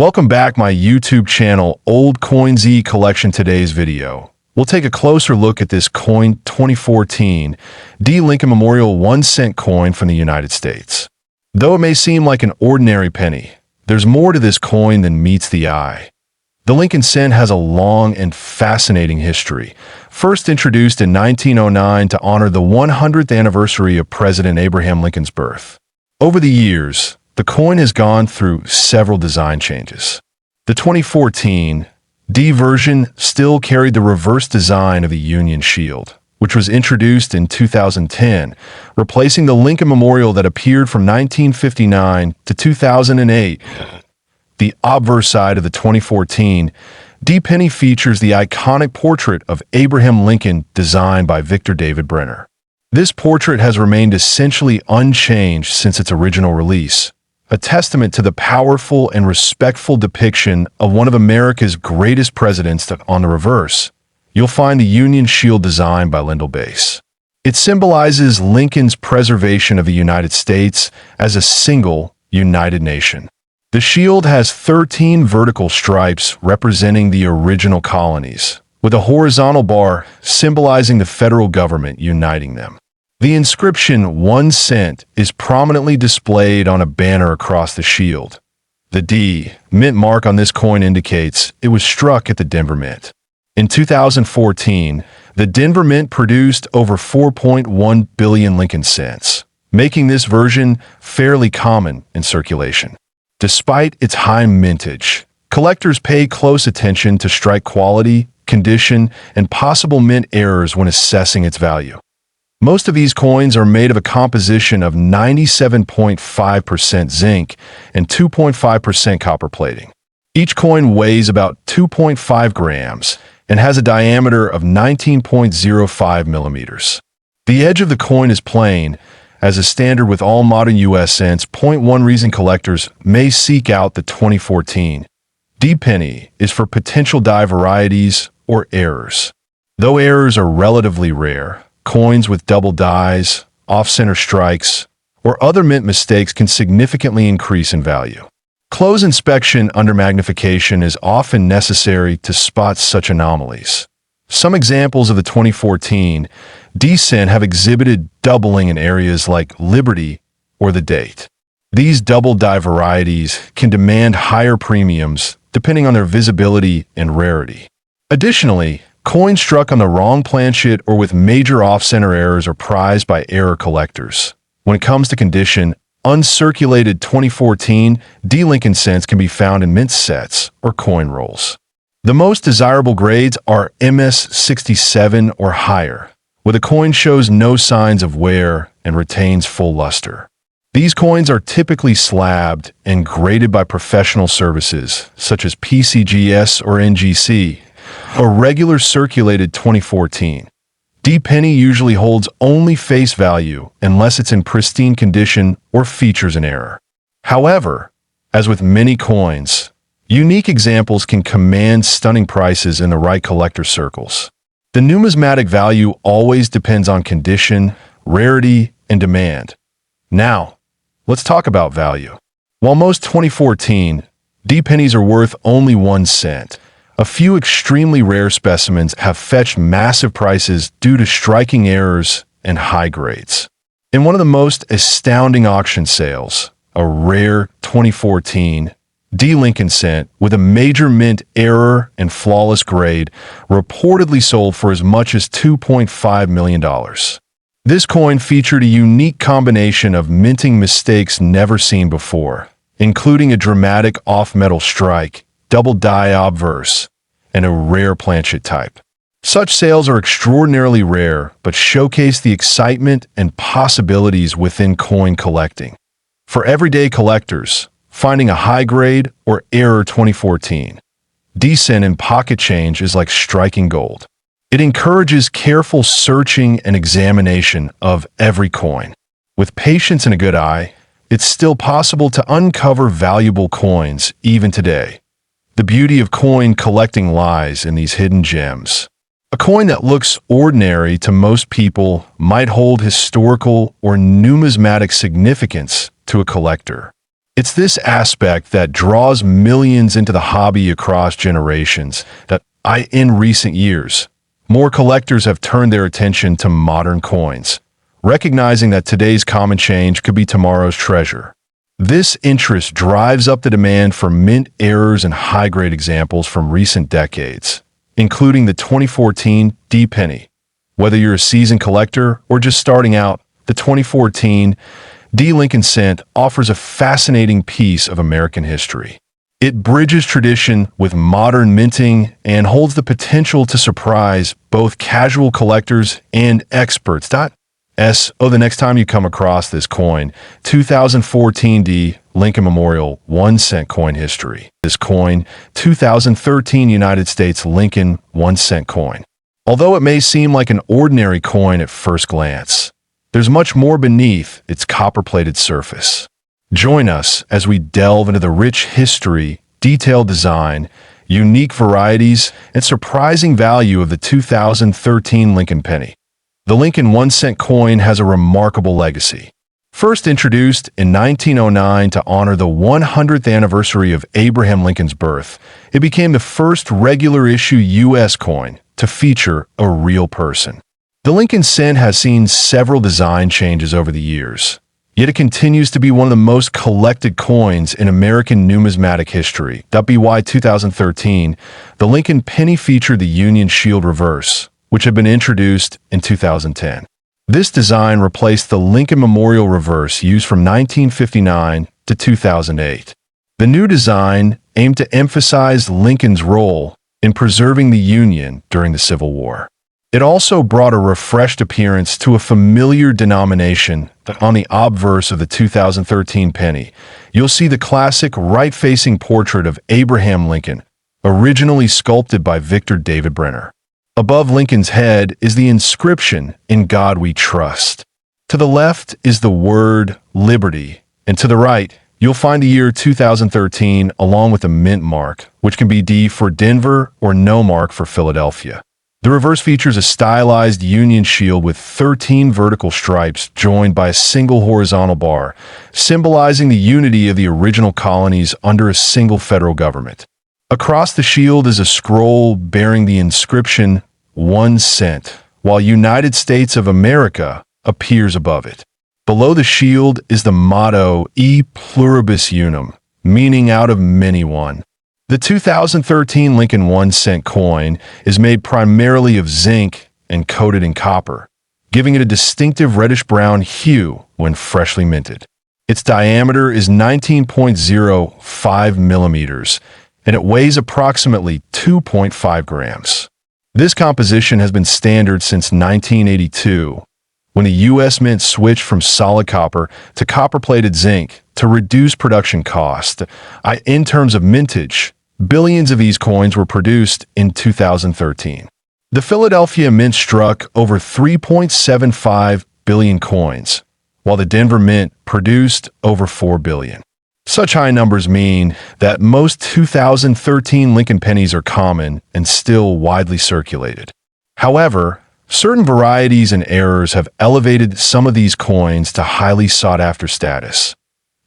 Welcome back my YouTube channel, Old Coins Collection. Today's video, we'll take a closer look at this coin 2014 D. Lincoln Memorial 1-cent coin from the United States. Though it may seem like an ordinary penny, there's more to this coin than meets the eye. The Lincoln cent has a long and fascinating history. First introduced in 1909 to honor the 100th anniversary of President Abraham Lincoln's birth. Over the years, the coin has gone through several design changes. The 2014 D version still carried the reverse design of the Union shield, which was introduced in 2010, replacing the Lincoln Memorial that appeared from 1959 to 2008. The obverse side of the 2014 D penny features the iconic portrait of Abraham Lincoln designed by Victor David Brenner. This portrait has remained essentially unchanged since its original release, a testament to the powerful and respectful depiction of one of America's greatest presidents. On the reverse, you'll find the Union shield designed by Lyndall Bass. It symbolizes Lincoln's preservation of the United States as a single, united nation. The shield has 13 vertical stripes representing the original colonies, with a horizontal bar symbolizing the federal government uniting them. The inscription 1 cent is prominently displayed on a banner across the shield. The D mint mark on this coin indicates it was struck at the Denver Mint. In 2014, the Denver Mint produced over 4.1 billion Lincoln cents, making this version fairly common in circulation. Despite its high mintage, collectors pay close attention to strike quality, condition, and possible mint errors when assessing its value. Most of these coins are made of a composition of 97.5% zinc and 2.5% copper plating. Each coin weighs about 2.5 grams and has a diameter of 19.05 millimeters. The edge of the coin is plain, as a standard with all modern U.S. cents. One reason collectors may seek out the 2014 D penny is for potential die varieties or errors. Though errors are relatively rare, coins with double dies, off-center strikes, or other mint mistakes can significantly increase in value. Close inspection under magnification is often necessary to spot such anomalies. Some examples of the 2014 D cent have exhibited doubling in areas like Liberty or the date. These double die varieties can demand higher premiums depending on their visibility and rarity. Additionally, coins struck on the wrong planchet or with major off-center errors are prized by error collectors. When it comes to condition, uncirculated 2014 D Lincoln cents can be found in mint sets or coin rolls. The most desirable grades are MS67 or higher, where the coin shows no signs of wear and retains full luster. These coins are typically slabbed and graded by professional services such as PCGS or NGC. A regular circulated 2014 D penny usually holds only face value unless it's in pristine condition or features an error. However, as with many coins, unique examples can command stunning prices in the right collector circles. The numismatic value always depends on condition, rarity, and demand. Now, let's talk about value. While most 2014 D pennies are worth only 1 cent, a few extremely rare specimens have fetched massive prices due to striking errors and high grades. In one of the most astounding auction sales, a rare 2014 D Lincoln cent with a major mint error and flawless grade reportedly sold for as much as $2.5 million. This coin featured a unique combination of minting mistakes never seen before, including a dramatic off-metal strike, double die obverse, and a rare planchet type. Such sales are extraordinarily rare, but showcase the excitement and possibilities within coin collecting. For everyday collectors, finding a high-grade or error 2014 D cent in pocket change is like striking gold. It encourages careful searching and examination of every coin. With patience and a good eye, it's still possible to uncover valuable coins even today. The beauty of coin collecting lies in these hidden gems. A coin that looks ordinary to most people might hold historical or numismatic significance to a collector. It's this aspect that draws millions into the hobby across generations in recent years, more collectors have turned their attention to modern coins, recognizing that today's common change could be tomorrow's treasure. This interest drives up the demand for mint errors and high-grade examples from recent decades, including the 2014 D penny. Whether you're a seasoned collector or just starting out, the 2014 D Lincoln Cent offers a fascinating piece of American history. It bridges tradition with modern minting and holds the potential to surprise both casual collectors and experts. The next time you come across this coin, 2014 D Lincoln Memorial 1 cent coin history. This coin, 2013 United States Lincoln 1 cent coin. Although it may seem like an ordinary coin at first glance, there's much more beneath its copper-plated surface. Join us as we delve into the rich history, detailed design, unique varieties, and surprising value of the 2013 Lincoln penny. The Lincoln 1 cent coin has a remarkable legacy. First introduced in 1909 to honor the 100th anniversary of Abraham Lincoln's birth, it became the first regular-issue U.S. coin to feature a real person. The Lincoln Cent has seen several design changes over the years, yet it continues to be one of the most collected coins in American numismatic history. BY 2013, the Lincoln penny featured the Union Shield reverse, which had been introduced in 2010. This design replaced the Lincoln Memorial reverse used from 1959 to 2008. The new design aimed to emphasize Lincoln's role in preserving the Union during the Civil War. It also brought a refreshed appearance to a familiar denomination. On the obverse of the 2013 penny, you'll see the classic right-facing portrait of Abraham Lincoln, originally sculpted by Victor David Brenner. Above Lincoln's head is the inscription, "In God We Trust." To the left is the word "Liberty," and to the right, you'll find the year 2013 along with a mint mark, which can be D for Denver or no mark for Philadelphia. The reverse features a stylized Union shield with 13 vertical stripes joined by a single horizontal bar, symbolizing the unity of the original colonies under a single federal government. Across the shield is a scroll bearing the inscription, "1 cent," while United States of America appears above it. Below the shield is the motto, "E pluribus unum," meaning out of many one. The 2013 Lincoln 1 cent coin is made primarily of zinc and coated in copper, giving it a distinctive reddish-brown hue when freshly minted. Its diameter is 19.05 millimeters, and it weighs approximately 2.5 grams. This composition has been standard since 1982, when the U.S. Mint switched from solid copper to copper-plated zinc to reduce production cost. In terms of mintage, billions of these coins were produced in 2013. The Philadelphia Mint struck over 3.75 billion coins, while the Denver Mint produced over 4 billion. Such high numbers mean that most 2013 Lincoln pennies are common and still widely circulated. However, certain varieties and errors have elevated some of these coins to highly sought-after status.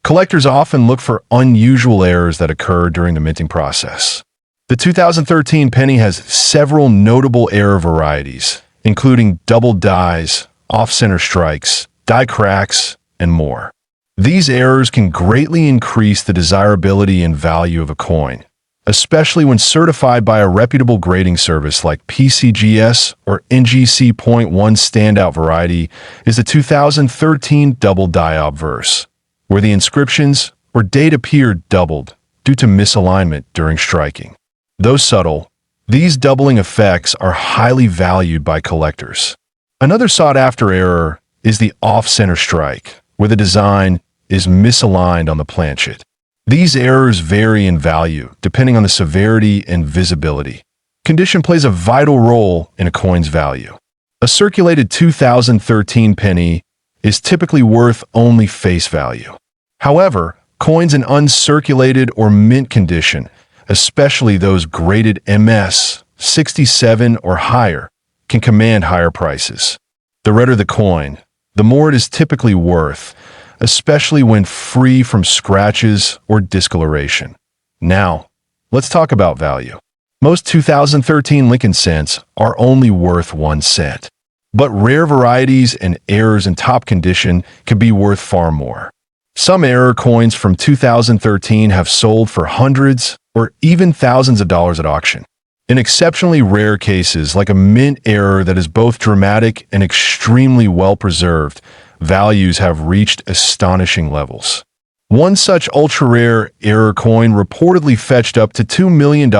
Collectors often look for unusual errors that occur during the minting process. The 2013 penny has several notable error varieties, including double dies, off-center strikes, die cracks, and more. These errors can greatly increase the desirability and value of a coin, especially when certified by a reputable grading service like PCGS or NGC.1. Standout variety is the 2013 double die obverse, where the inscriptions or date appear doubled due to misalignment during striking. Though subtle, these doubling effects are highly valued by collectors. Another sought-after error is the off-center strike, where the design is misaligned on the planchet. These errors vary in value depending on the severity and visibility. Condition plays a vital role in a coin's value. A circulated 2013 penny is typically worth only face value. However, coins in uncirculated or mint condition, especially those graded MS 67 or higher, can command higher prices. The redder the coin, the more it is typically worth. especially when free from scratches or discoloration. Now, let's talk about value. Most 2013 Lincoln cents are only worth 1 cent, but rare varieties and errors in top condition can be worth far more. Some error coins from 2013 have sold for hundreds or even thousands of dollars at auction. In exceptionally rare cases, like a mint error that is both dramatic and extremely well preserved, values have reached astonishing levels. One such ultra-rare error coin reportedly fetched up to $2 million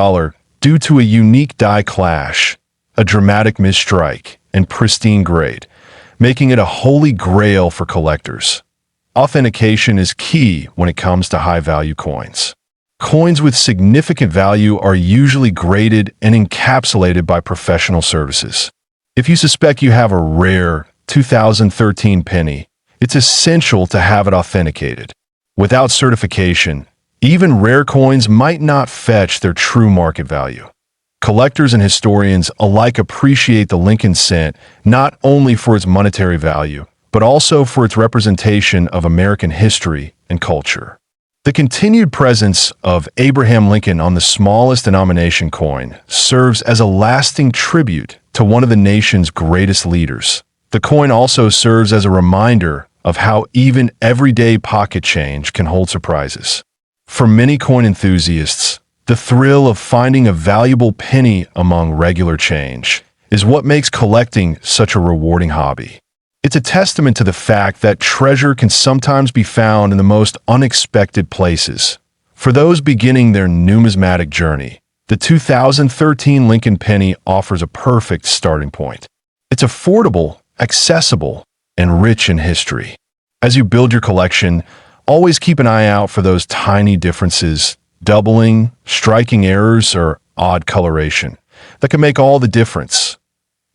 due to a unique die clash, a dramatic misstrike, and pristine grade, making it a holy grail for collectors. Authentication is key when it comes to high-value coins. Coins with significant value are usually graded and encapsulated by professional services. If you suspect you have a rare 2013 penny, it's essential to have it authenticated. Without certification, even rare coins might not fetch their true market value. Collectors and historians alike appreciate the Lincoln cent not only for its monetary value, but also for its representation of American history and culture. The continued presence of Abraham Lincoln on the smallest denomination coin serves as a lasting tribute to one of the nation's greatest leaders. The coin also serves as a reminder of how even everyday pocket change can hold surprises. For many coin enthusiasts, the thrill of finding a valuable penny among regular change is what makes collecting such a rewarding hobby. It's a testament to the fact that treasure can sometimes be found in the most unexpected places. For those beginning their numismatic journey, the 2013 Lincoln penny offers a perfect starting point. It's affordable, accessible, and rich in history. As you build your collection, always keep an eye out for those tiny differences, doubling, striking errors, or odd coloration, that can make all the difference.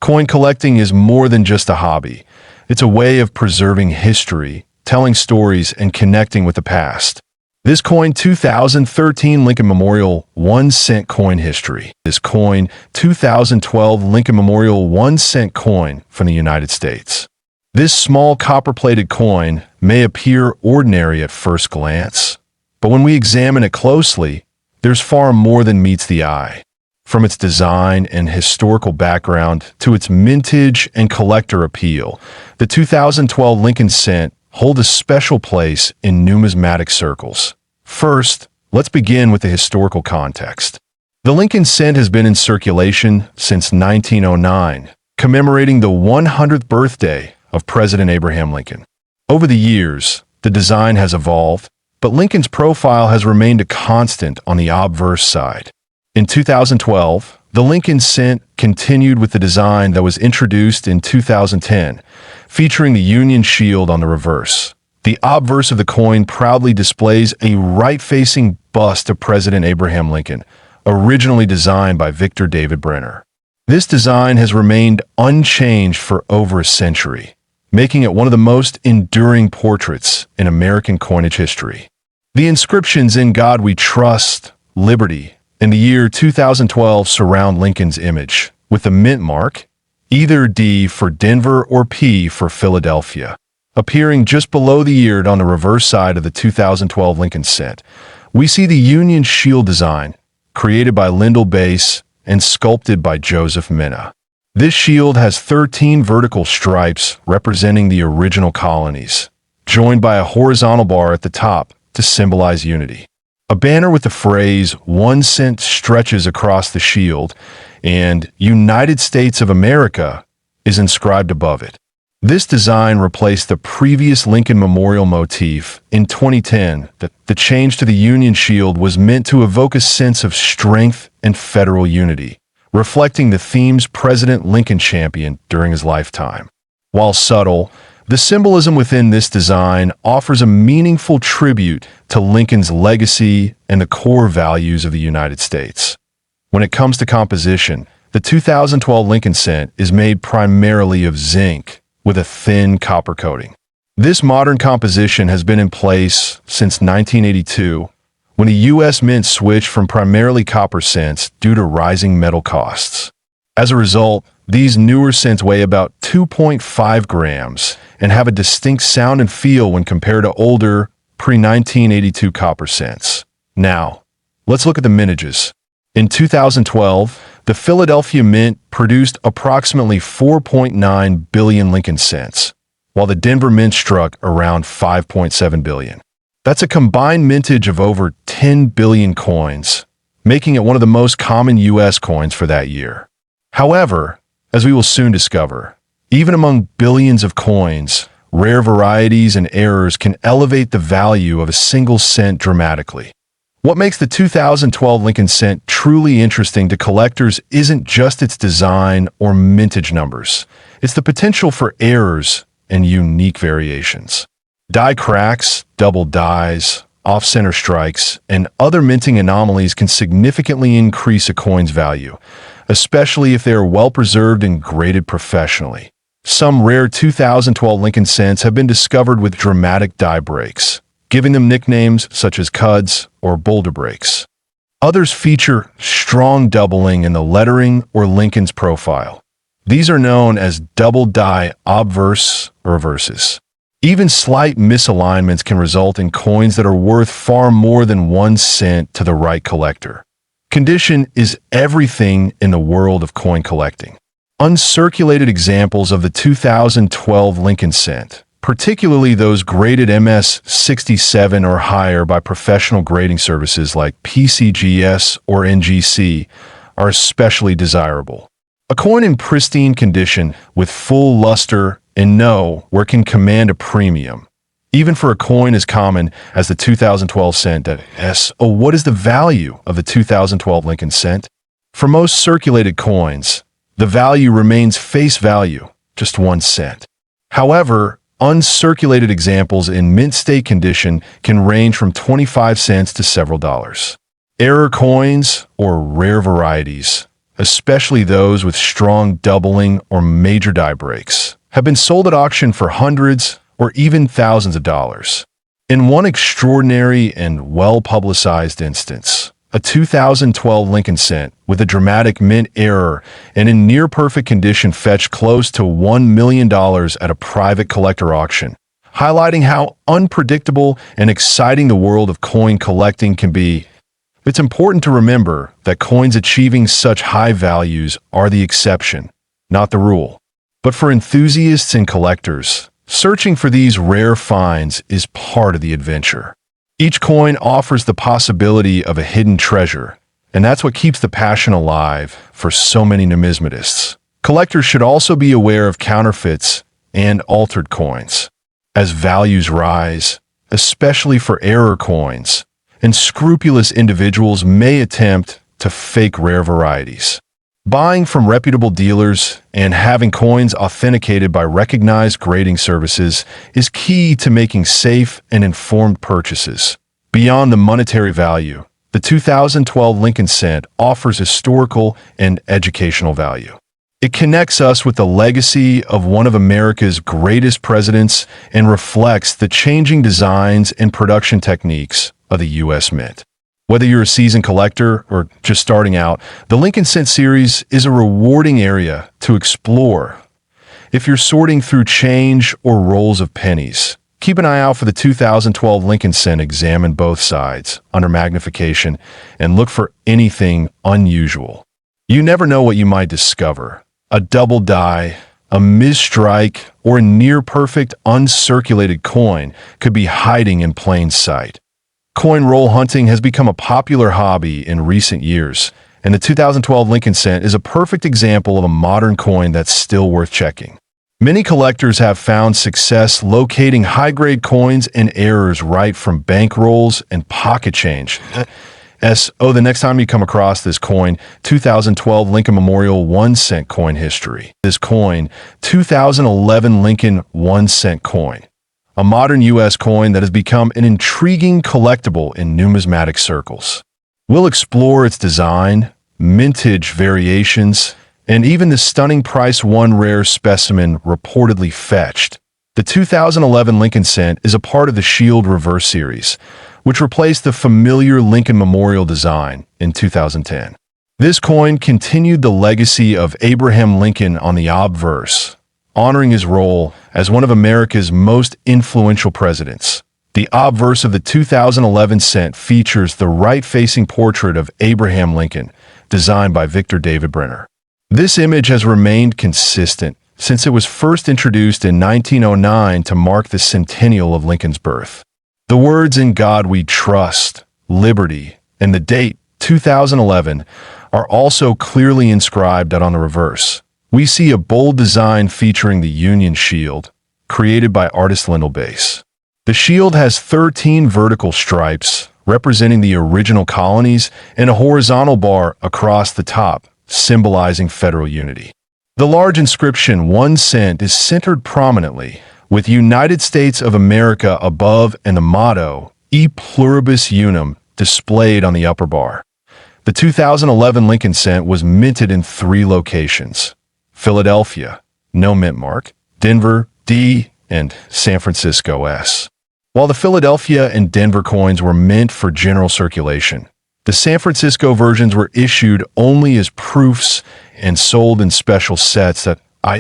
Coin collecting is more than just a hobby. It's a way of preserving history, telling stories, and connecting with the past. This coin 2013 Lincoln Memorial 1 cent coin history. This coin 2012 Lincoln Memorial 1 cent coin from the United States. This small copper-plated coin may appear ordinary at first glance, but when we examine it closely, there's far more than meets the eye. From its design and historical background to its mintage and collector appeal, the 2012 Lincoln cent hold a special place in numismatic circles. First, let's begin with the historical context. The Lincoln cent has been in circulation since 1909, commemorating the 100th birthday of President Abraham Lincoln. Over the years, the design has evolved, but Lincoln's profile has remained a constant on the obverse side. In 2012, the Lincoln cent continued with the design that was introduced in 2010, featuring the Union shield on the reverse. The obverse of the coin proudly displays a right-facing bust of President Abraham Lincoln, originally designed by Victor David Brenner. This design has remained unchanged for over a century, making it one of the most enduring portraits in American coinage history. The inscriptions "In God We Trust," "Liberty," in the year 2012 surround Lincoln's image, with the mint mark, either D for Denver or P for Philadelphia, appearing just below the ear on the reverse side of the 2012 Lincoln cent. We see the Union shield design, created by Lyndall Bass and sculpted by Joseph Minna. This shield has 13 vertical stripes representing the original colonies, joined by a horizontal bar at the top to symbolize unity. A banner with the phrase "1 cent" stretches across the shield, and "United States of America" is inscribed above it. This design replaced the previous Lincoln Memorial motif in 2010. The change to the Union shield was meant to evoke a sense of strength and federal unity, reflecting the themes President Lincoln championed during his lifetime. While subtle, the symbolism within this design offers a meaningful tribute to Lincoln's legacy and the core values of the United States. When it comes to composition, the 2012 Lincoln cent is made primarily of zinc with a thin copper coating. This modern composition has been in place since 1982, when the U.S. Mint switched from primarily copper cents due to rising metal costs. As a result, These newer cents weigh about 2.5 grams and have a distinct sound and feel when compared to older, pre-1982 copper cents. Now, let's look at the mintages. In 2012, the Philadelphia Mint produced approximately 4.9 billion Lincoln cents, while the Denver Mint struck around 5.7 billion. That's a combined mintage of over 10 billion coins, making it one of the most common U.S. coins for that year. However, as we will soon discover, even among billions of coins, rare varieties and errors can elevate the value of a single cent dramatically. What makes the 2012 Lincoln cent truly interesting to collectors isn't just its design or mintage numbers. It's the potential for errors and unique variations. Die cracks, double dies, off-center strikes, and other minting anomalies can significantly increase a coin's value, especially if they are well preserved and graded professionally. Some rare 2012 Lincoln cents have been discovered with dramatic die breaks, giving them nicknames such as Cuds or Boulder Breaks. Others feature strong doubling in the lettering or Lincoln's profile. These are known as double die obverse or reverses. Even slight misalignments can result in coins that are worth far more than 1 cent to the right collector. Condition is everything in the world of coin collecting. Uncirculated examples of the 2012 Lincoln cent, particularly those graded MS-67 or higher by professional grading services like PCGS or NGC, are especially desirable. A coin in pristine condition with full luster and know where can command a premium, even for a coin as common as the 2012 cent. What is the value of the 2012 Lincoln cent? For most circulated coins, the value remains face value, just 1 cent. However, uncirculated examples in mint state condition can range from 25 cents to several dollars. Error coins, or rare varieties, especially those with strong doubling or major die breaks, have been sold at auction for hundreds or even thousands of dollars. In one extraordinary and well-publicized instance, a 2012 Lincoln cent with a dramatic mint error and in near-perfect condition fetched close to $1 million at a private collector auction, highlighting how unpredictable and exciting the world of coin collecting can be. It's important to remember that coins achieving such high values are the exception, not the rule. But for enthusiasts and collectors, searching for these rare finds is part of the adventure. Each coin offers the possibility of a hidden treasure, and that's what keeps the passion alive for so many numismatists. Collectors should also be aware of counterfeits and altered coins. As values rise, especially for error coins, and scrupulous individuals may attempt to fake rare varieties. Buying from reputable dealers and having coins authenticated by recognized grading services is key to making safe and informed purchases. Beyond the monetary value, the 2012 Lincoln cent offers historical and educational value. It connects us with the legacy of one of America's greatest presidents and reflects the changing designs and production techniques of the U.S. Mint. Whether you're a seasoned collector or just starting out, the Lincoln cent series is a rewarding area to explore. If you're sorting through change or rolls of pennies, keep an eye out for the 2012 Lincoln cent. Examine both sides under magnification and look for anything unusual. You never know what you might discover. A double die, a misstrike, or a near-perfect uncirculated coin could be hiding in plain sight. Coin roll hunting has become a popular hobby in recent years, and the 2012 Lincoln cent is a perfect example of a modern coin that's still worth checking. Many collectors have found success locating high-grade coins and errors right from bankrolls and pocket change. The next time you come across this coin, 2012 Lincoln Memorial 1 cent coin history. This coin, 2011 Lincoln 1 cent coin. A modern U.S. coin that has become an intriguing collectible in numismatic circles. We'll explore its design, mintage variations, and even the stunning price one rare specimen reportedly fetched. The 2011 Lincoln cent is a part of the Shield Reverse series, which replaced the familiar Lincoln Memorial design in 2010. This coin continued the legacy of Abraham Lincoln on the obverse, honoring his role as one of America's most influential presidents. The obverse of the 2011 cent features the right-facing portrait of Abraham Lincoln, designed by Victor David Brenner. This image has remained consistent since it was first introduced in 1909 to mark the centennial of Lincoln's birth. The words "In God We Trust," "Liberty," and the date 2011 are also clearly inscribed out on the reverse. We see a bold design featuring the Union Shield, created by artist Lindell Bass. The shield has 13 vertical stripes, representing the original colonies, and a horizontal bar across the top, symbolizing federal unity. The large inscription 1 cent is centered prominently, with United States of America above and the motto, E Pluribus Unum, displayed on the upper bar. The 2011 Lincoln cent was minted in 3 locations: Philadelphia, no mint mark; Denver, D, and San Francisco, S. While the Philadelphia and Denver coins were meant for general circulation, the San Francisco versions were issued only as proofs and sold in special sets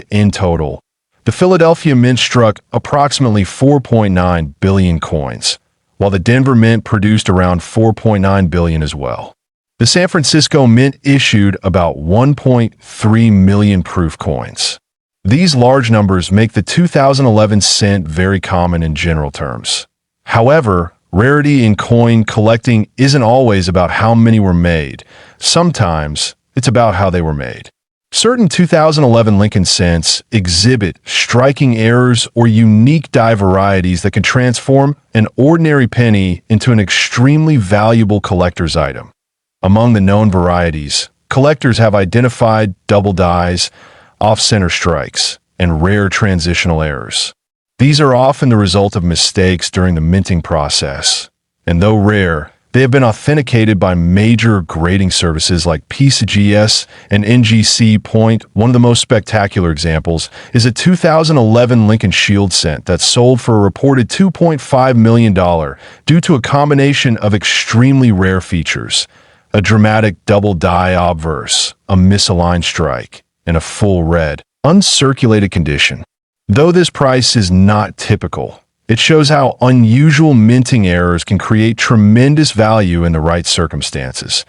in total. The Philadelphia Mint struck approximately 4.9 billion coins, while the Denver Mint produced around 4.9 billion as well. The San Francisco Mint issued about 1.3 million proof coins. These large numbers make the 2011 cent very common in general terms. However, rarity in coin collecting isn't always about how many were made. Sometimes it's about how they were made. Certain 2011 Lincoln cents exhibit striking errors or unique die varieties that can transform an ordinary penny into an extremely valuable collector's item. Among the known varieties, collectors have identified double dies, off-center strikes, and rare transitional errors. These are often the result of mistakes during the minting process, and though rare, they have been authenticated by major grading services like PCGS and NGC Point. One of the most spectacular examples is a 2011 Lincoln Shield cent that sold for a reported $2.5 million due to a combination of extremely rare features: a dramatic double die obverse, a misaligned strike, and a full red, uncirculated condition. Though this price is not typical, it shows how unusual minting errors can create tremendous value in the right circumstances.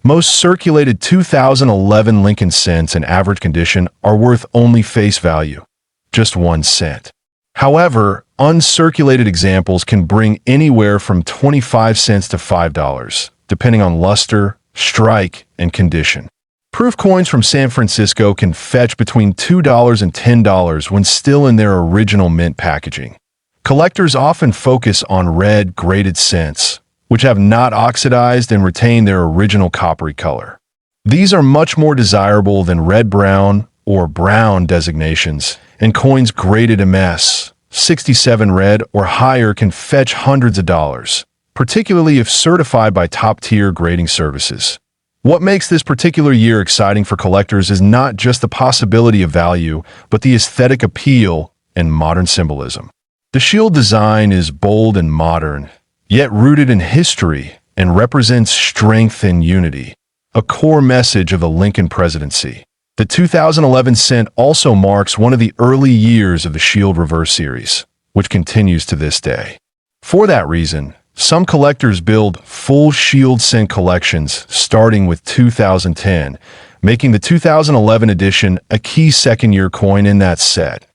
Most circulated 2011 Lincoln cents in average condition are worth only face value, just 1 cent. However, uncirculated examples can bring anywhere from 25 cents to $5, depending on luster, strike, and condition. Proof coins from San Francisco can fetch between $2 and $10 when still in their original mint packaging. Collectors often focus on red graded cents, which have not oxidized and retain their original coppery color. These are much more desirable than red-brown or brown designations, and coins graded MS, 67 red or higher can fetch hundreds of dollars, particularly if certified by top-tier grading services. What makes this particular year exciting for collectors is not just the possibility of value, but the aesthetic appeal and modern symbolism. The shield design is bold and modern, yet rooted in history and represents strength and unity, a core message of the Lincoln presidency. The 2011 cent also marks one of the early years of the Shield Reverse series, which continues to this day. For that reason, some collectors build full Shield cent collections starting with 2010, making the 2011 edition a key second-year coin in that set.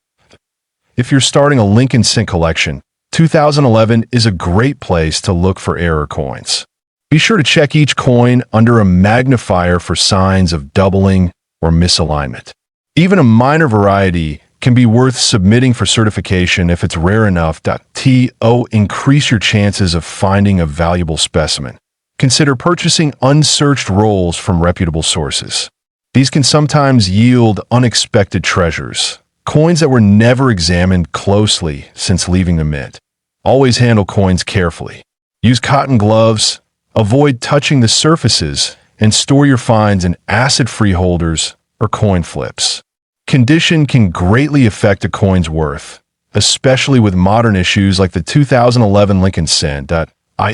If you're starting a Lincoln cent collection, 2011 is a great place to look for error coins. Be sure to check each coin under a magnifier for signs of doubling or misalignment. Even a minor variety can be worth submitting for certification if it's rare enough to increase your chances of finding a valuable specimen. Consider purchasing unsearched rolls from reputable sources. These can sometimes yield unexpected treasures, coins that were never examined closely since leaving the mint. Always handle coins carefully. Use cotton gloves, avoid touching the surfaces, and store your finds in acid-free holders or coin flips. Condition can greatly affect a coin's worth, especially with modern issues like the 2011 Lincoln cent.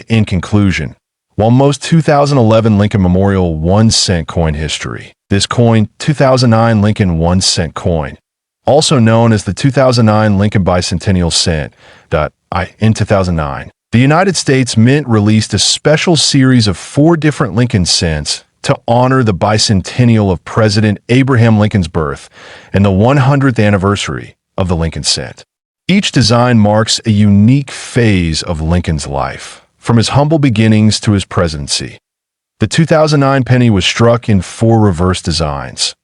In conclusion, While most 2011 Lincoln Memorial 1 cent coin history, this coin, 2009 Lincoln 1 cent coin, also known as the 2009 Lincoln Bicentennial Cent, in 2009, the United States Mint released a special series of 4 different Lincoln cents to honor the bicentennial of President Abraham Lincoln's birth and the 100th anniversary of the Lincoln cent. Each design marks a unique phase of Lincoln's life, from his humble beginnings to his presidency. The 2009 penny was struck in 4 reverse designs: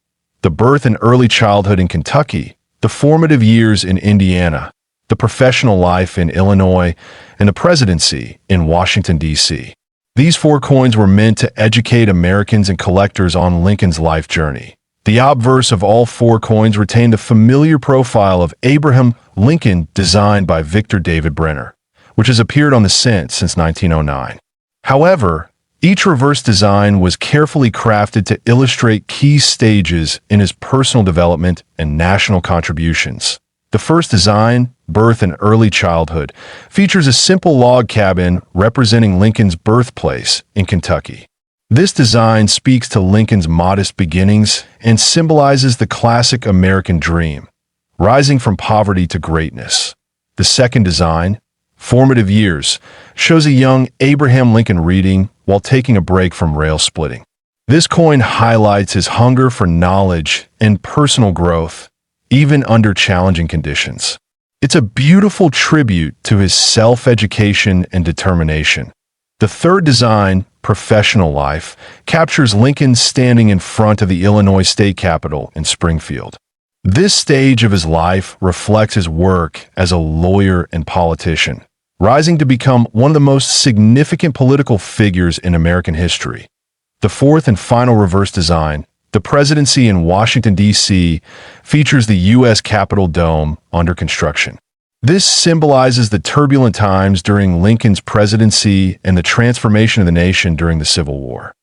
the birth and early childhood in Kentucky, the formative years in Indiana, the professional life in Illinois, and the presidency in Washington, D.C. These 4 coins were meant to educate Americans and collectors on Lincoln's life journey. The obverse of all 4 coins retained the familiar profile of Abraham Lincoln designed by Victor David Brenner, which has appeared on the cent since 1909. However, each reverse design was carefully crafted to illustrate key stages in his personal development and national contributions. The first design, Birth and Early Childhood, features a simple log cabin representing Lincoln's birthplace in Kentucky. This design speaks to Lincoln's modest beginnings and symbolizes the classic American dream, rising from poverty to greatness. The second design, Formative Years, shows a young Abraham Lincoln reading while taking a break from rail splitting. This coin highlights his hunger for knowledge and personal growth, even under challenging conditions. It's a beautiful tribute to his self-education and determination. The third design, Professional Life, captures Lincoln standing in front of the Illinois State Capitol in Springfield. This stage of his life reflects his work as a lawyer and politician, rising to become one of the most significant political figures in American history. The fourth and final reverse design, the presidency in Washington, D.C., features the U.S. Capitol dome under construction. This symbolizes the turbulent times during Lincoln's presidency and the transformation of the nation during the Civil War.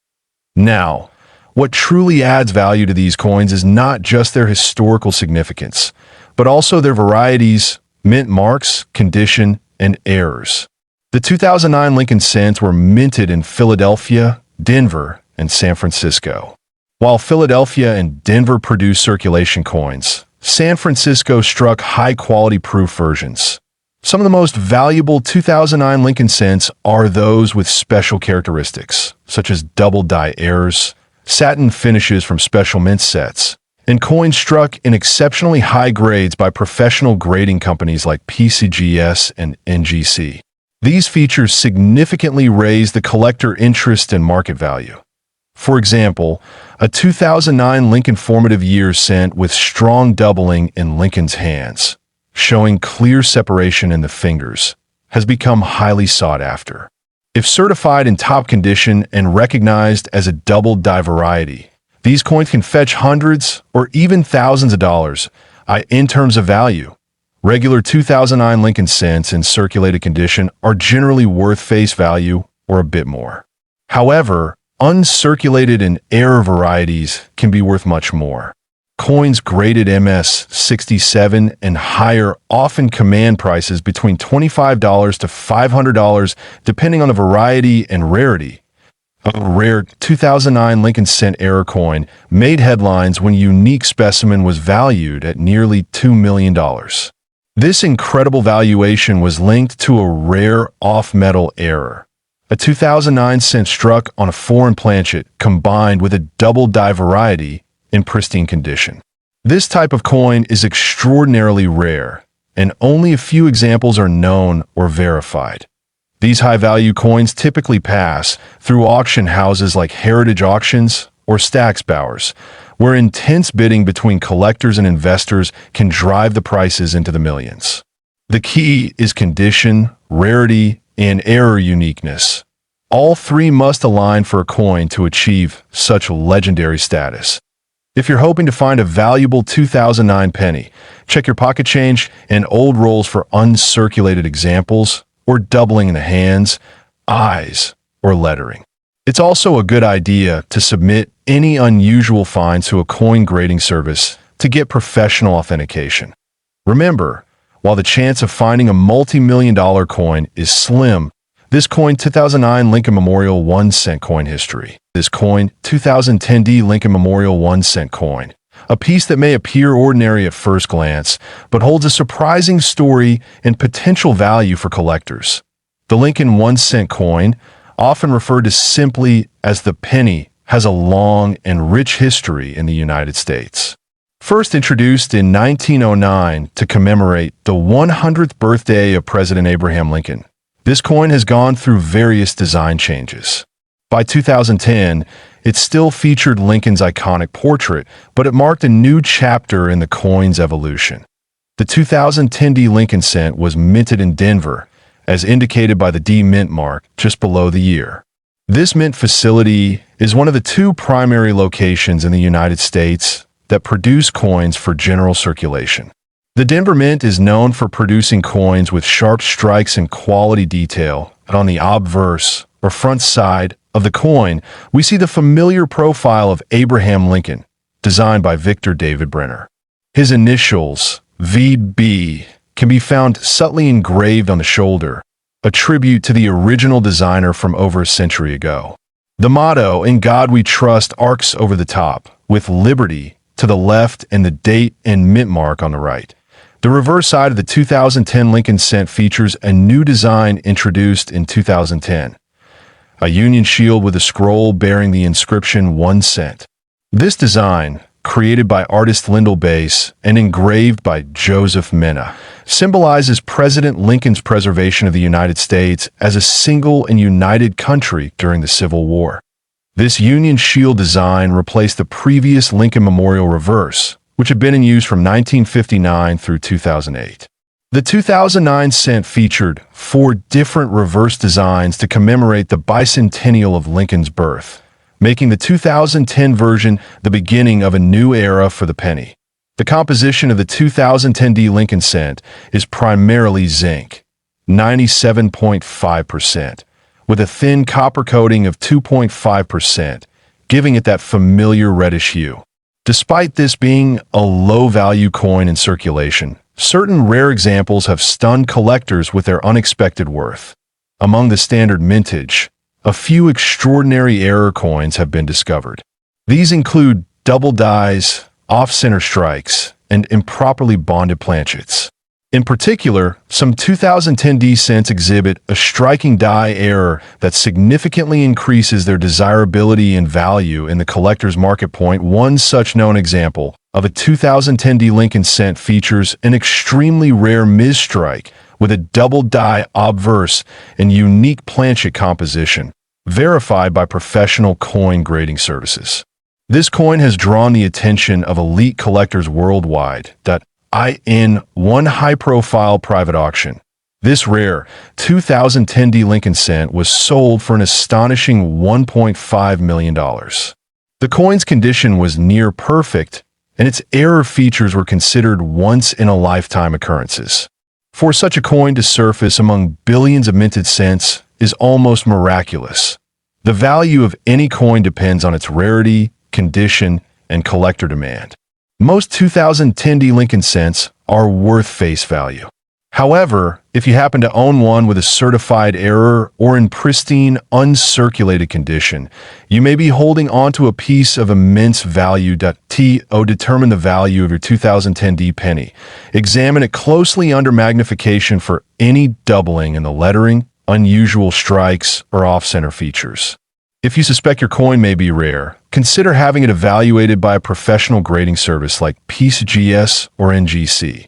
Now, what truly adds value to these coins is not just their historical significance, but also their varieties, mint marks, condition, and errors. The 2009 Lincoln cents were minted in Philadelphia, Denver, and San Francisco. While Philadelphia and Denver produced circulation coins, San Francisco struck high-quality proof versions. Some of the most valuable 2009 Lincoln cents are those with special characteristics, such as double die errors, satin finishes from special mint sets, and coins struck in exceptionally high grades by professional grading companies like PCGS and NGC. These features significantly raise the collector interest and market value. For example, a 2009 Lincoln Formative Years cent with strong doubling in Lincoln's hands, showing clear separation in the fingers, has become highly sought after. If certified in top condition and recognized as a double die variety, these coins can fetch hundreds or even thousands of dollars in terms of value. Regular 2009 Lincoln cents in circulated condition are generally worth face value or a bit more. However, uncirculated and error varieties can be worth much more. Coins graded MS 67 and higher often command prices between $25 to $500 depending on the variety and rarity. A rare 2009 Lincoln cent error coin made headlines when a unique specimen was valued at nearly $2 million. This incredible valuation was linked to a rare off-metal error, a 2009 cent struck on a foreign planchet combined with a double die variety in pristine condition. This type of coin is extraordinarily rare, and only a few examples are known or verified. These high-value coins typically pass through auction houses like Heritage Auctions or Stack's Bowers, where intense bidding between collectors and investors can drive the prices into the millions. The key is condition, rarity, and error uniqueness. All three must align for a coin to achieve such legendary status. If you're hoping to find a valuable 2009 penny, check your pocket change and old rolls for uncirculated examples or doubling in the hands, eyes, or lettering. It's also a good idea to submit any unusual finds to a coin grading service to get professional authentication. Remember, while the chance of finding a multi-million-dollar coin is slim, This coin 2009 Lincoln Memorial 1 cent coin history. This coin 2010 Lincoln Memorial 1 cent coin. A piece that may appear ordinary at first glance, but holds a surprising story and potential value for collectors. The Lincoln 1 cent coin, often referred to simply as the penny, has a long and rich history in the United States. First introduced in 1909 to commemorate the 100th birthday of President Abraham Lincoln, this coin has gone through various design changes. By 2010, it still featured Lincoln's iconic portrait, but it marked a new chapter in the coin's evolution. The 2010 Lincoln cent was minted in Denver, as indicated by the D mint mark just below the year. This mint facility is one of the two primary locations in the United States that produce coins for general circulation. The Denver Mint is known for producing coins with sharp strikes and quality detail, and on the obverse, or front side, of the coin, we see the familiar profile of Abraham Lincoln, designed by Victor David Brenner. His initials, VB, can be found subtly engraved on the shoulder, a tribute to the original designer from over a century ago. The motto, "In God We Trust," arcs over the top, with liberty to the left and the date and mint mark on the right. The reverse side of the 2010 Lincoln cent features a new design introduced in 2010, a Union shield with a scroll bearing the inscription 1 cent. This design, created by artist Lyndall Bass and engraved by Joseph Mena, symbolizes President Lincoln's preservation of the United States as a single and united country during the Civil War. This Union shield design replaced the previous Lincoln Memorial reverse, which had been in use from 1959 through 2008. The 2009 cent featured 4 different reverse designs to commemorate the bicentennial of Lincoln's birth, making the 2010 version the beginning of a new era for the penny. The composition of the 2010 Lincoln cent is primarily zinc, 97.5%, with a thin copper coating of 2.5%, giving it that familiar reddish hue. Despite this being a low-value coin in circulation, certain rare examples have stunned collectors with their unexpected worth. Among the standard mintage, a few extraordinary error coins have been discovered. These include double dies, off-center strikes, and improperly bonded planchets. In particular, some 2010 cents exhibit a striking die error that significantly increases their desirability and value in the collector's market point. One such known example of a 2010 Lincoln cent features an extremely rare misstrike with a double die obverse and unique planchet composition, verified by professional coin grading services. This coin has drawn the attention of elite collectors worldwide in one high-profile private auction. This rare 2010 Lincoln cent was sold for an astonishing $1.5 million. The coin's condition was near perfect, and its error features were considered once-in-a-lifetime occurrences. For such a coin to surface among billions of minted cents is almost miraculous. The value of any coin depends on its rarity, condition, and collector demand. Most 2010 Lincoln cents are worth face value. However, if you happen to own one with a certified error or in pristine, uncirculated condition, you may be holding onto a piece of immense value. Determine the value of your 2010 penny. Examine it closely under magnification for any doubling in the lettering, unusual strikes, or off-center features. If you suspect your coin may be rare, consider having it evaluated by a professional grading service like PCGS or NGC.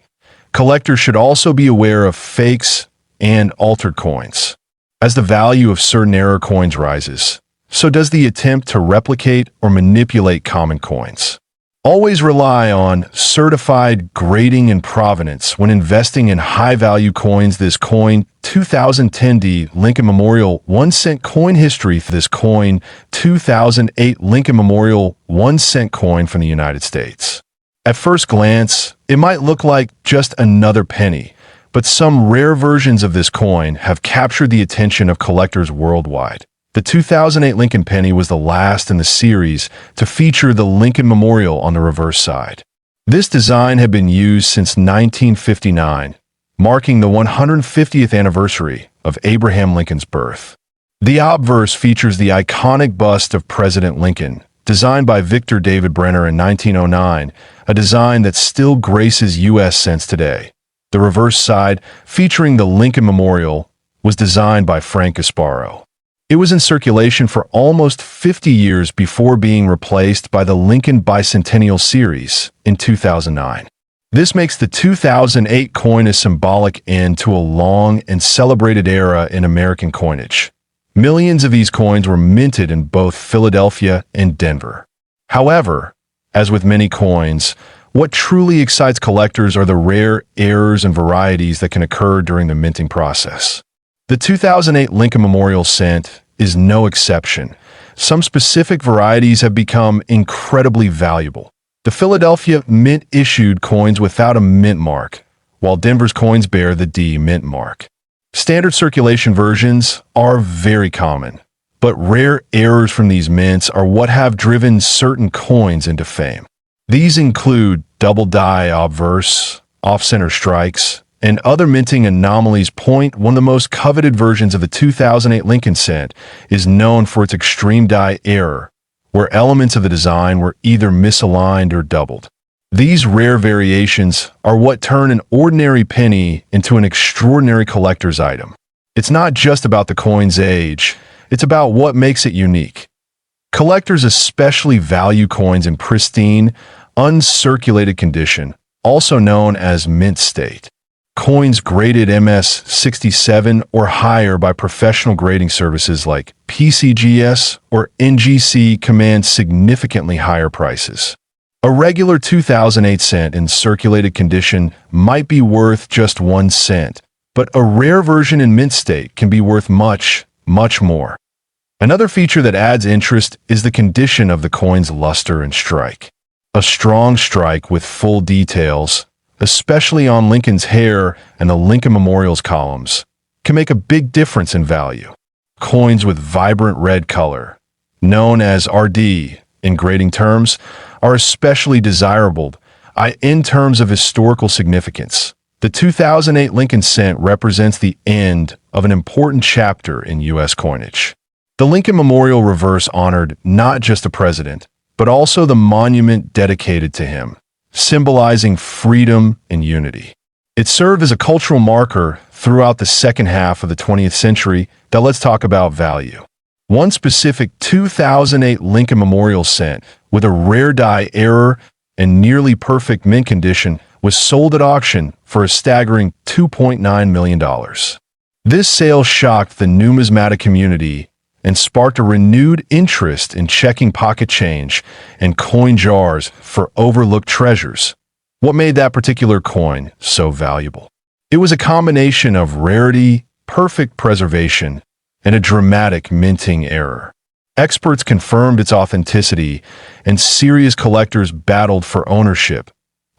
Collectors should also be aware of fakes and altered coins. As the value of certain error coins rises, so does the attempt to replicate or manipulate common coins. Always rely on certified grading and provenance when investing in high-value coins. This coin 2010 Lincoln Memorial 1 cent coin history. This coin 2008 Lincoln Memorial 1 cent coin from the United States. At first glance, it might look like just another penny, but some rare versions of this coin have captured the attention of collectors worldwide. The 2008 Lincoln penny was the last in the series to feature the Lincoln Memorial on the reverse side. This design had been used since 1959, marking the 150th anniversary of Abraham Lincoln's birth. The obverse features the iconic bust of President Lincoln, designed by Victor David Brenner in 1909, a design that still graces U.S. cents today. The reverse side, featuring the Lincoln Memorial, was designed by Frank Gasparo. It was in circulation for almost 50 years before being replaced by the Lincoln Bicentennial Series in 2009. This makes the 2008 coin a symbolic end to a long and celebrated era in American coinage. Millions of these coins were minted in both Philadelphia and Denver. However, as with many coins, what truly excites collectors are the rare errors and varieties that can occur during the minting process. The 2008 Lincoln Memorial cent is no exception. Some specific varieties have become incredibly valuable. The Philadelphia Mint issued coins without a mint mark, while Denver's coins bear the D mint mark. Standard circulation versions are very common, but rare errors from these mints are what have driven certain coins into fame. These include double die obverse, off-center strikes, and other minting anomalies. One of the most coveted versions of the 2008 Lincoln cent is known for its extreme die error, where elements of the design were either misaligned or doubled. These rare variations are what turn an ordinary penny into an extraordinary collector's item. It's not just about the coin's age, it's about what makes it unique. Collectors especially value coins in pristine, uncirculated condition, also known as mint state. Coins graded MS-67 or higher by professional grading services like PCGS or NGC command significantly higher prices. A regular 2008 cent in circulated condition might be worth just 1 cent, but a rare version in mint state can be worth much, much more. Another feature that adds interest is the condition of the coin's luster and strike. A strong strike with full details, especially on Lincoln's hair and the Lincoln Memorial's columns, can make a big difference in value. Coins with vibrant red color, known as RD in grading terms, are especially desirable in terms of historical significance. The 2008 Lincoln cent represents the end of an important chapter in U.S. coinage. The Lincoln Memorial reverse honored not just a president, but also the monument dedicated to him, symbolizing freedom and unity. It served as a cultural marker throughout the second half of the 20th century. Now let's talk about value. One specific 2008 Lincoln Memorial cent with a rare die error and nearly perfect mint condition was sold at auction for a staggering $2.9 million. This sale shocked the numismatic community and sparked a renewed interest in checking pocket change and coin jars for overlooked treasures. What made that particular coin so valuable? It was a combination of rarity, perfect preservation, and a dramatic minting error. Experts confirmed its authenticity, and serious collectors battled for ownership,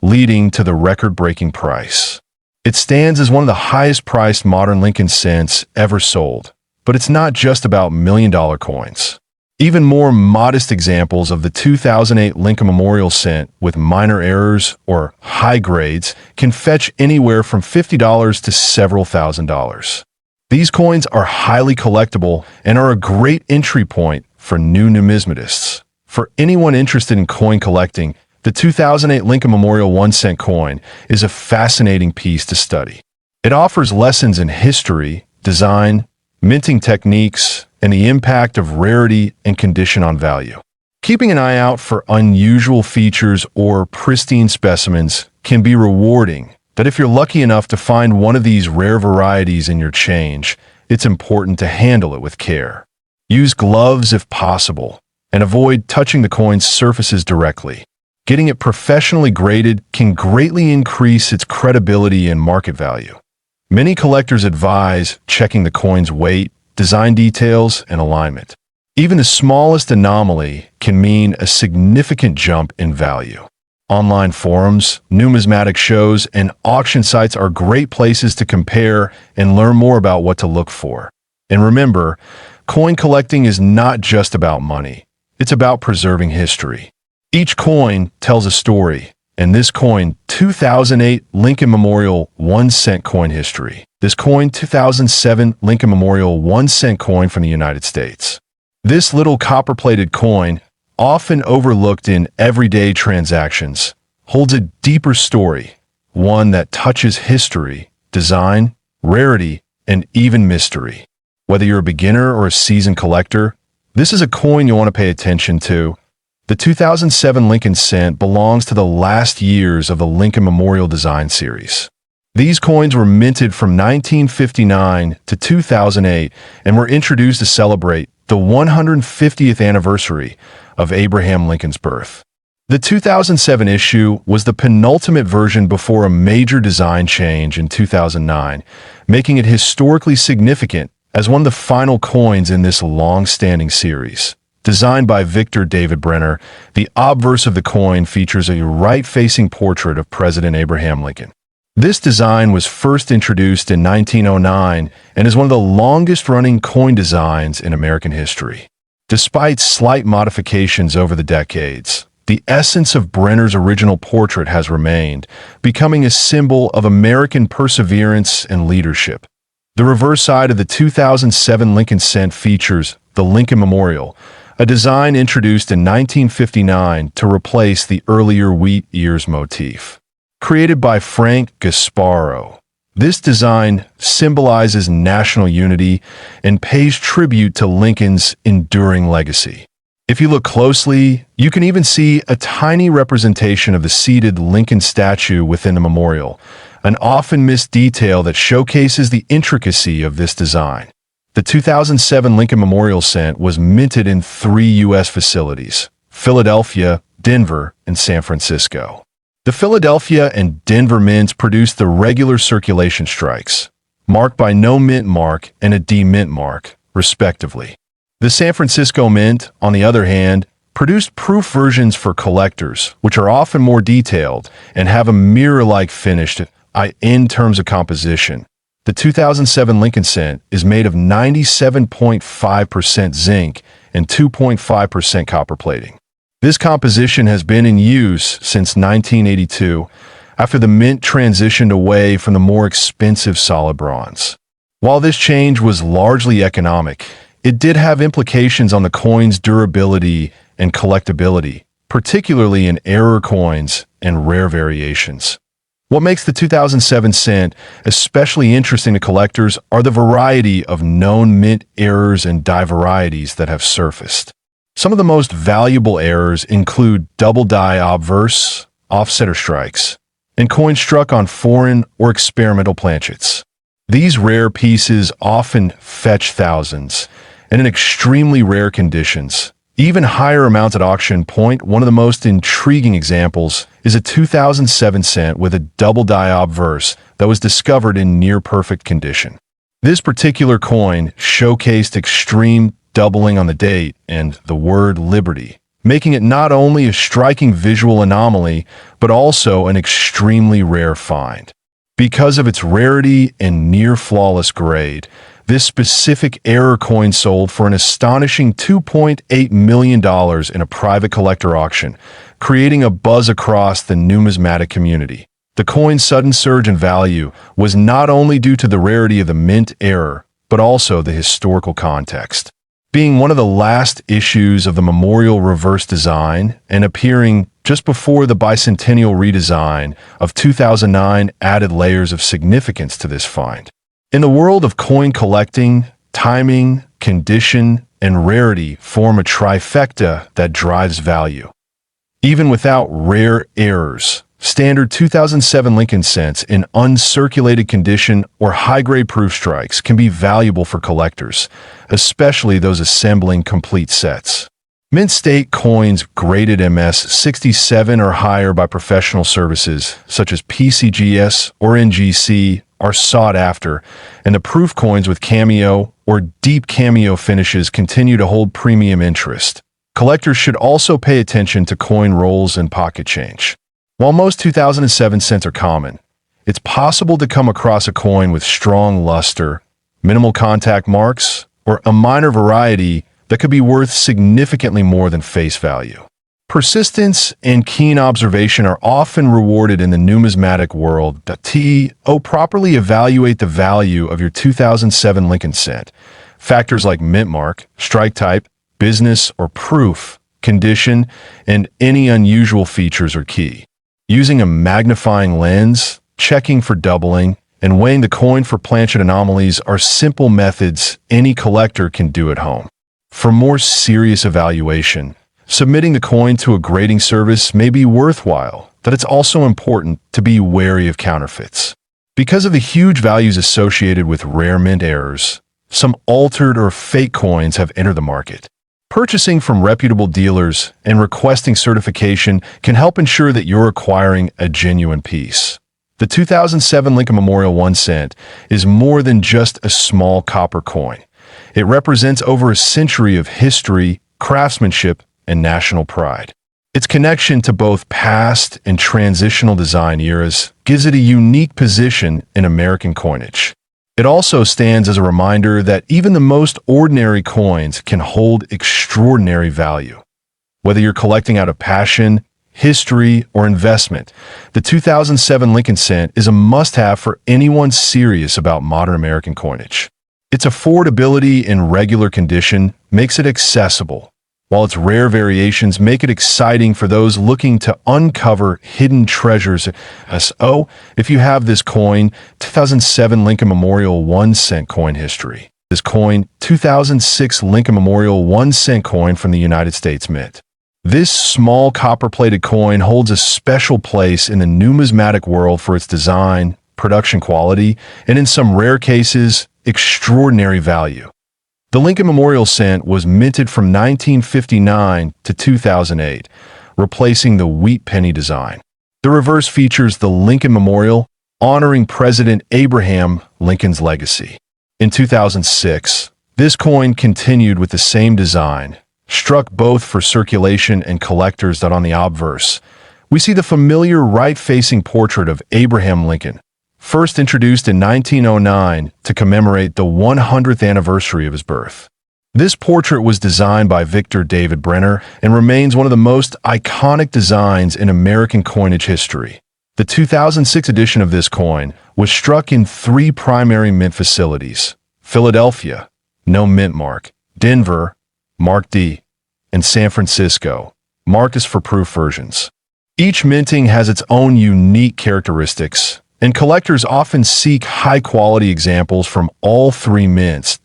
leading to the record-breaking price. It stands as one of the highest-priced modern Lincoln cents ever sold. But it's not just about million-dollar coins. Even more modest examples of the 2008 Lincoln Memorial cent with minor errors or high grades can fetch anywhere from $50 to several $1,000s. These coins are highly collectible and are a great entry point for new numismatists. For anyone interested in coin collecting, the 2008 Lincoln Memorial 1-cent coin is a fascinating piece to study. It offers lessons in history, design, minting techniques, and the impact of rarity and condition on value. Keeping an eye out for unusual features or pristine specimens can be rewarding, but if you're lucky enough to find one of these rare varieties in your change, it's important to handle it with care. Use gloves if possible, and avoid touching the coin's surfaces directly. Getting it professionally graded can greatly increase its credibility and market value. Many collectors advise checking the coin's weight, design details, and alignment. Even the smallest anomaly can mean a significant jump in value. Online forums, numismatic shows, and auction sites are great places to compare and learn more about what to look for. And remember, coin collecting is not just about money. It's about preserving history. Each coin tells a story, And this coin, 2008 Lincoln Memorial 1-cent coin history. This coin, 2007 Lincoln Memorial 1-cent coin from the United States. This little copper-plated coin, often overlooked in everyday transactions, holds a deeper story, one that touches history, design, rarity, and even mystery. Whether you're a beginner or a seasoned collector, this is a coin you'll want to pay attention to. The 2007 Lincoln cent belongs to the last years of the Lincoln Memorial Design Series. These coins were minted from 1959 to 2008 and were introduced to celebrate the 150th anniversary of Abraham Lincoln's birth. The 2007 issue was the penultimate version before a major design change in 2009, making it historically significant as one of the final coins in this long-standing series. Designed by Victor David Brenner, the obverse of the coin features a right-facing portrait of President Abraham Lincoln. This design was first introduced in 1909 and is one of the longest-running coin designs in American history. Despite slight modifications over the decades, the essence of Brenner's original portrait has remained, becoming a symbol of American perseverance and leadership. The reverse side of the 2007 Lincoln cent features the Lincoln Memorial, a design introduced in 1959 to replace the earlier wheat ears motif. Created by Frank Gasparo, this design symbolizes national unity and pays tribute to Lincoln's enduring legacy. If you look closely, you can even see a tiny representation of the seated Lincoln statue within the memorial, an often missed detail that showcases the intricacy of this design. The 2007 Lincoln Memorial cent was minted in 3 U.S. facilities: Philadelphia, Denver, and San Francisco. The Philadelphia and Denver mints produced the regular circulation strikes, marked by no mint mark and a D-mint mark, respectively. The San Francisco Mint, on the other hand, produced proof versions for collectors, which are often more detailed and have a mirror-like finish in terms of composition. The 2007 Lincoln cent is made of 97.5% zinc and 2.5% copper plating. This composition has been in use since 1982, after the mint transitioned away from the more expensive solid bronze. While this change was largely economic, it did have implications on the coin's durability and collectability, particularly in error coins and rare variations. What makes the 2007 cent especially interesting to collectors are the variety of known mint errors and die varieties that have surfaced. Some of the most valuable errors include double die obverse, offsetter strikes, and coins struck on foreign or experimental planchets. These rare pieces often fetch thousands, and in extremely rare conditions, even higher amounts at auction point. One of the most intriguing examples is a 2007 cent with a double die obverse that was discovered in near-perfect condition. This particular coin showcased extreme doubling on the date and the word liberty, making it not only a striking visual anomaly, but also an extremely rare find. Because of its rarity and near-flawless grade, this specific error coin sold for an astonishing $2.8 million in a private collector auction, creating a buzz across the numismatic community. The coin's sudden surge in value was not only due to the rarity of the mint error, but also the historical context. Being one of the last issues of the Memorial reverse design and appearing just before the bicentennial redesign of 2009 added layers of significance to this find. In the world of coin collecting, timing, condition, and rarity form a trifecta that drives value. Even without rare errors, standard 2007 Lincoln cents in uncirculated condition or high-grade proof strikes can be valuable for collectors, especially those assembling complete sets. Mint state coins graded MS-67 or higher by professional services such as PCGS or NGC are sought after, and the proof coins with cameo or deep cameo finishes continue to hold premium interest. Collectors should also pay attention to coin rolls and pocket change. While most 2007 cents are common, it's possible to come across a coin with strong luster, minimal contact marks, or a minor variety that could be worth significantly more than face value. Persistence and keen observation are often rewarded in the numismatic world. Properly evaluate the value of your 2007 Lincoln cent. Factors like mint mark, strike type, business or proof, condition, and any unusual features are key. Using a magnifying lens, checking for doubling, and weighing the coin for planchet anomalies are simple methods any collector can do at home. For more serious evaluation, submitting the coin to a grading service may be worthwhile, but it's also important to be wary of counterfeits. Because of the huge values associated with rare mint errors, some altered or fake coins have entered the market. Purchasing from reputable dealers and requesting certification can help ensure that you're acquiring a genuine piece. The 2007 Lincoln Memorial 1 cent is more than just a small copper coin. It represents over a century of history, craftsmanship, and national pride. Its connection to both past and transitional design eras gives it a unique position in American coinage. It also stands as a reminder that even the most ordinary coins can hold extraordinary value. Whether you're collecting out of passion, history, or investment, the 2007 Lincoln cent is a must-have for anyone serious about modern American coinage. Its affordability in regular condition makes it accessible, while its rare variations make it exciting for those looking to uncover hidden treasures. So, if you have this coin, 2007 Lincoln Memorial 1 cent coin history. This coin, 2006 Lincoln Memorial 1 cent coin from the United States Mint. This small copper-plated coin holds a special place in the numismatic world for its design, production quality, and in some rare cases, extraordinary value. The Lincoln Memorial cent was minted from 1959 to 2008, replacing the wheat penny design. The reverse features the Lincoln Memorial, honoring President Abraham Lincoln's legacy. In 2006, this coin continued with the same design, struck both for circulation and collectors. That on the obverse, we see the familiar right-facing portrait of Abraham Lincoln, first introduced in 1909 to commemorate the 100th anniversary of his birth. This portrait was designed by Victor David Brenner and remains one of the most iconic designs in American coinage history. The 2006 edition of this coin was struck in 3 primary mint facilities: Philadelphia, no mint mark; Denver, Mark D; and San Francisco, marked as for proof versions. Each minting has its own unique characteristics, and collectors often seek high-quality examples from all 3 mints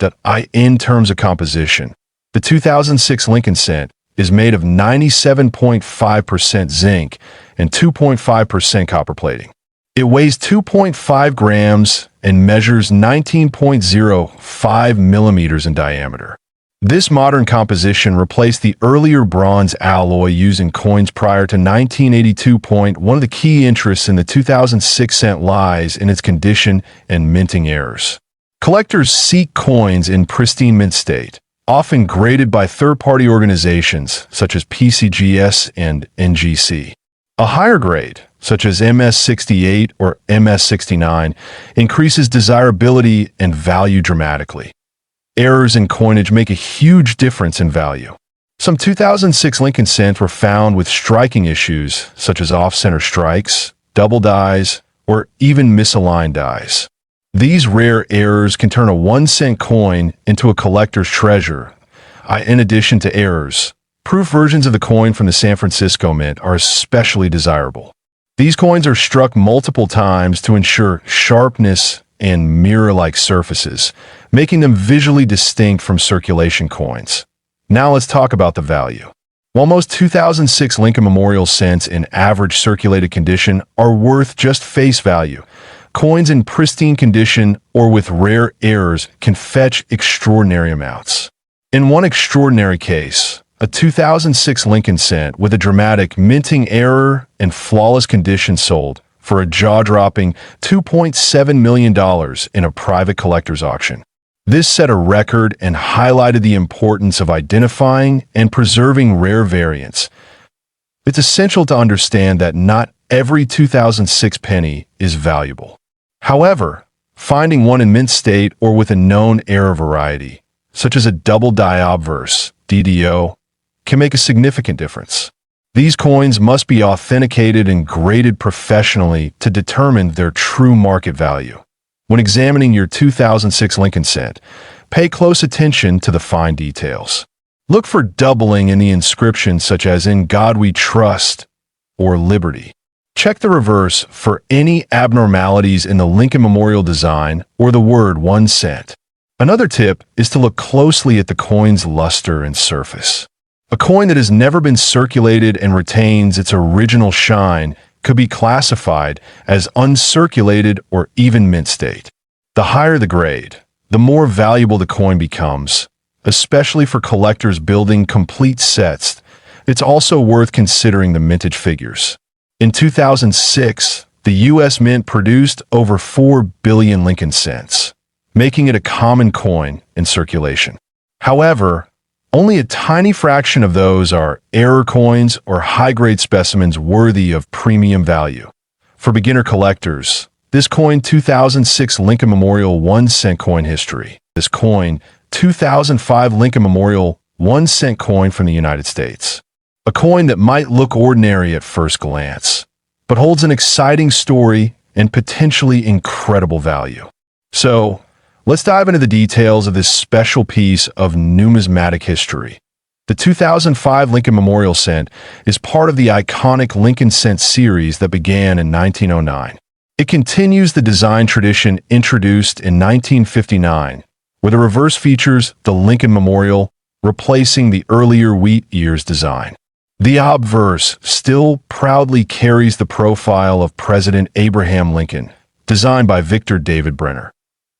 in terms of composition. The 2006 Lincoln cent is made of 97.5% zinc and 2.5% copper plating. It weighs 2.5 grams and measures 19.05 millimeters in diameter. This modern composition replaced the earlier bronze alloy used in coins prior to 1982. One of the key interests in the 2006 cent lies in its condition and minting errors. Collectors seek coins in pristine mint state, often graded by third-party organizations such as PCGS and NGC. A higher grade, such as MS68 or MS69, increases desirability and value dramatically. Errors in coinage make a huge difference in value. Some 2006 Lincoln cents were found with striking issues, such as off-center strikes, double dies, or even misaligned dies. These rare errors can turn a 1 cent coin into a collector's treasure. In addition to errors, proof versions of the coin from the San Francisco Mint are especially desirable. These coins are struck multiple times to ensure sharpness and mirror-like surfaces, making them visually distinct from circulation coins. Now let's talk about the value. While most 2006 Lincoln Memorial cents in average circulated condition are worth just face value, coins in pristine condition or with rare errors can fetch extraordinary amounts. In one extraordinary case, a 2006 Lincoln cent with a dramatic minting error and flawless condition sold for a jaw-dropping $2.7 million in a private collector's auction. This set a record and highlighted the importance of identifying and preserving rare variants. It's essential to understand that not every 2006 penny is valuable. However, finding one in mint state or with a known error variety, such as a double die obverse, DDO, can make a significant difference. These coins must be authenticated and graded professionally to determine their true market value. When examining your 2006 Lincoln cent, pay close attention to the fine details. Look for doubling in the inscription, such as "In God We Trust" or "Liberty." Check the reverse for any abnormalities in the Lincoln Memorial design or the word 1 cent. Another tip is to look closely at the coin's luster and surface. A coin that has never been circulated and retains its original shine could be classified as uncirculated or even mint state. The higher the grade, the more valuable the coin becomes, especially for collectors building complete sets. It's also worth considering the mintage figures. In 2006, the U.S. Mint produced over 4 billion Lincoln cents, making it a common coin in circulation. However, only a tiny fraction of those are error coins or high-grade specimens worthy of premium value. For beginner collectors, this coin 2006 Lincoln Memorial 1 cent coin history. This coin 2005 Lincoln Memorial 1 cent coin from the United States. A coin that might look ordinary at first glance, but holds an exciting story and potentially incredible value. So, let's dive into the details of this special piece of numismatic history. The 2005 Lincoln Memorial cent is part of the iconic Lincoln cent series that began in 1909. It continues the design tradition introduced in 1959, where the reverse features the Lincoln Memorial, replacing the earlier wheat ears design. The obverse still proudly carries the profile of President Abraham Lincoln, designed by Victor David Brenner.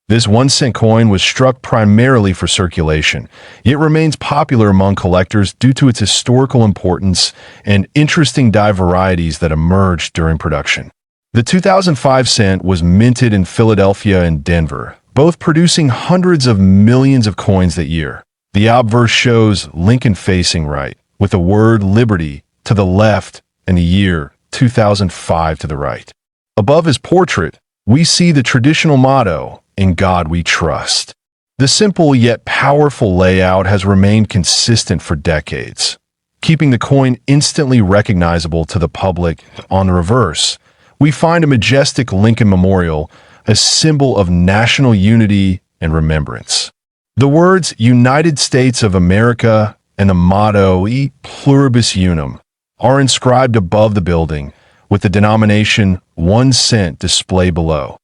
This 1 cent coin was struck primarily for circulation, yet remains popular among collectors due to its historical importance and interesting die varieties that emerged during production. The 2005 cent was minted in Philadelphia and Denver, both producing hundreds of millions of coins that year. The obverse shows Lincoln facing right, with the word "Liberty" to the left and the year 2005 to the right. Above his portrait, we see the traditional motto, "In God We Trust." The simple yet powerful layout has remained consistent for decades, keeping the coin instantly recognizable to the public. On the reverse, we find a majestic Lincoln Memorial, a symbol of national unity and remembrance. The words "United States of America" and the motto "E Pluribus Unum" are inscribed above the building, with the denomination 1 cent displayed below.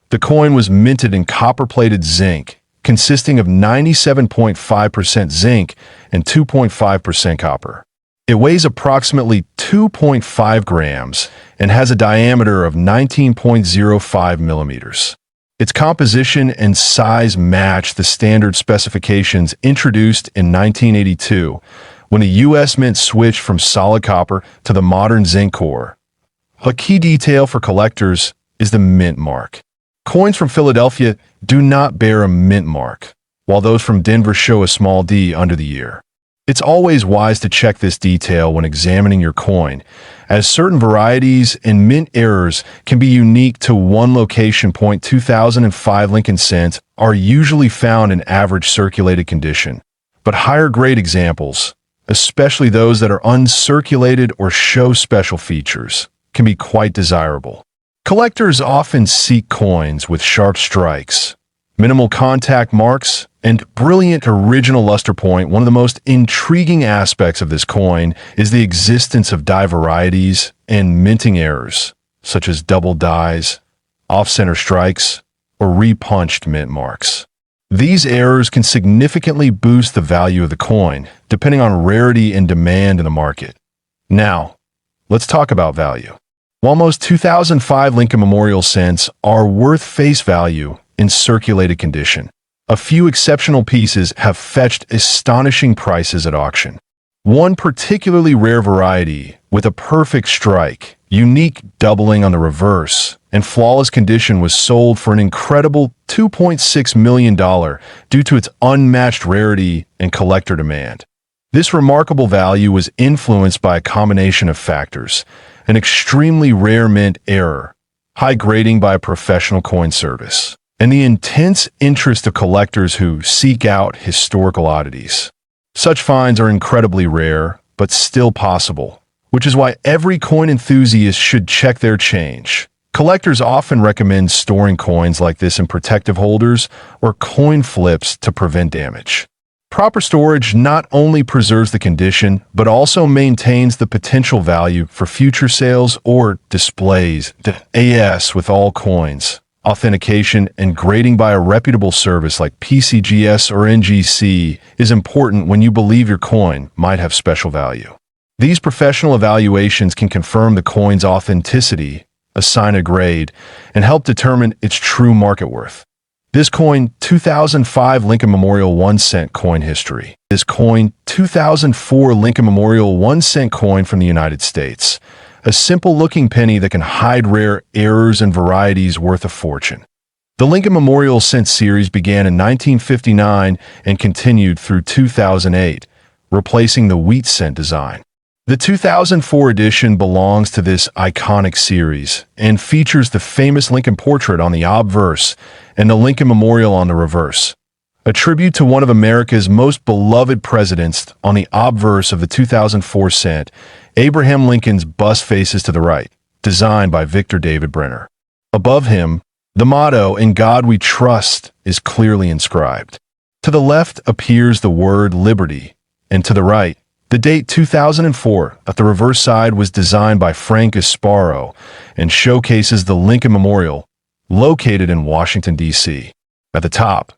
The coin was minted in copper-plated zinc, consisting of 97.5% zinc and 2.5% copper. It weighs approximately 2.5 grams and has a diameter of 19.05 millimeters. Its composition and size match the standard specifications introduced in 1982, when the U.S. Mint switched from solid copper to the modern zinc core. A key detail for collectors is the mint mark. Coins from Philadelphia do not bear a mint mark, while those from Denver show a small D under the ear. It's always wise to check this detail when examining your coin, as certain varieties and mint errors can be unique to one location. 2005 Lincoln cents are usually found in average circulated condition, but higher grade examples, especially those that are uncirculated or show special features, can be quite desirable. Collectors often seek coins with sharp strikes, minimal contact marks, and brilliant original luster point. One of the most intriguing aspects of this coin is the existence of die varieties and minting errors, such as double dies, off-center strikes, or repunched mint marks. These errors can significantly boost the value of the coin, depending on rarity and demand in the market. Now, let's talk about value. While most 2005 Lincoln Memorial cents are worth face value in circulated condition, a few exceptional pieces have fetched astonishing prices at auction. One particularly rare variety, with a perfect strike, unique doubling on the reverse, and flawless condition, was sold for an incredible $2.6 million due to its unmatched rarity and collector demand. This remarkable value was influenced by a combination of factors: an extremely rare mint error, high grading by a professional coin service, and the intense interest of collectors who seek out historical oddities. Such finds are incredibly rare, but still possible, which is why every coin enthusiast should check their change. Collectors often recommend storing coins like this in protective holders or coin flips to prevent damage. Proper storage not only preserves the condition, but also maintains the potential value for future sales or displays. As with all coins, authentication and grading by a reputable service like PCGS or NGC is important when you believe your coin might have special value. These professional evaluations can confirm the coin's authenticity, assign a grade, and help determine its true market worth. This coin, 2005 Lincoln Memorial 1 cent coin history. This coin, 2004 Lincoln Memorial 1 cent coin from the United States. A simple-looking penny that can hide rare errors and varieties worth a fortune. The Lincoln Memorial cent series began in 1959 and continued through 2008, replacing the wheat cent design. The 2004 edition belongs to this iconic series and features the famous Lincoln portrait on the obverse and the Lincoln Memorial on the reverse. A tribute to one of America's most beloved presidents on the obverse of the 2004 cent, Abraham Lincoln's bust faces to the right, designed by Victor David Brenner. Above him, the motto, "In God We Trust," is clearly inscribed. To the left appears the word liberty, and to the right, the date 2004. At the reverse side was designed by Frank Gasparo and showcases the Lincoln Memorial, located in Washington, D.C. At the top,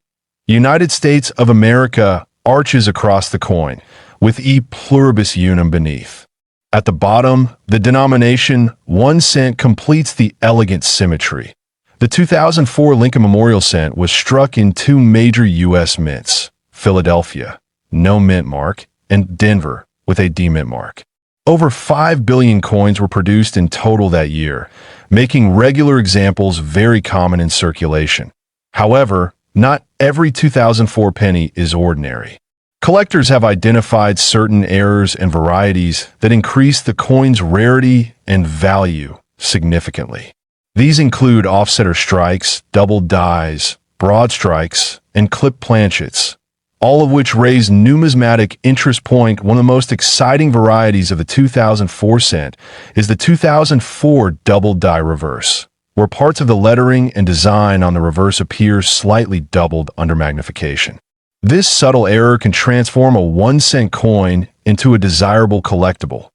United States of America arches across the coin, with E pluribus unum beneath. At the bottom, the denomination 1 cent completes the elegant symmetry. The 2004 Lincoln Memorial cent was struck in two major U.S. mints, Philadelphia, no mint mark, and Denver, with a D-mint mark. Over 5 billion coins were produced in total that year, making regular examples very common in circulation. However, not every 2004 penny is ordinary. Collectors have identified certain errors and varieties that increase the coin's rarity and value significantly. These include offsetter strikes, double dies, broad strikes, and clip planchets, all of which raise numismatic interest. One of the most exciting varieties of the 2004 cent is the 2004 double die reverse, where parts of the lettering and design on the reverse appear slightly doubled under magnification. This subtle error can transform a 1 cent coin into a desirable collectible.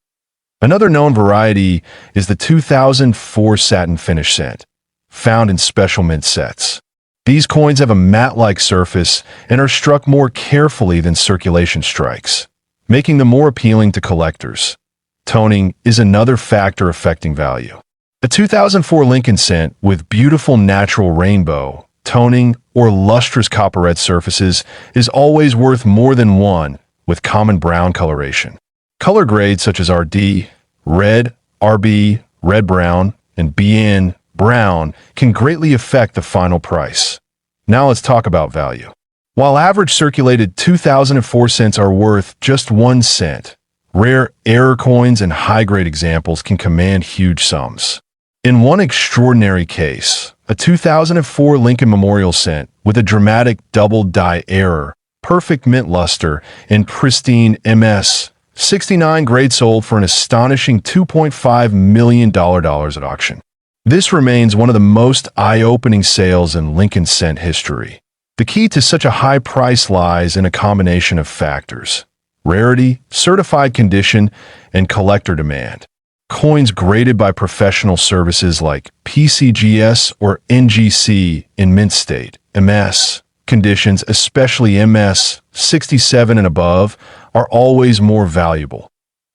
Another known variety is the 2004 satin finish cent, found in special mint sets. These coins have a matte-like surface and are struck more carefully than circulation strikes, making them more appealing to collectors. Toning is another factor affecting value. A 2004 Lincoln cent with beautiful natural rainbow, toning, or lustrous copperette surfaces is always worth more than one with common brown coloration. Color grades such as RD, red, RB, red-brown, and BN, brown, can greatly affect the final price. Now let's talk about value. While average circulated 2004 cents are worth just 1 cent, rare error coins and high-grade examples can command huge sums. In one extraordinary case, a 2004 Lincoln Memorial cent with a dramatic double die error, perfect mint luster, and pristine MS 69 grade sold for an astonishing $2.5 million at auction. This remains one of the most eye-opening sales in Lincoln cent history. The key to such a high price lies in a combination of factors: rarity, certified condition, and collector demand. Coins graded by professional services like PCGS or NGC in mint state, MS conditions, especially MS 67 and above, are always more valuable.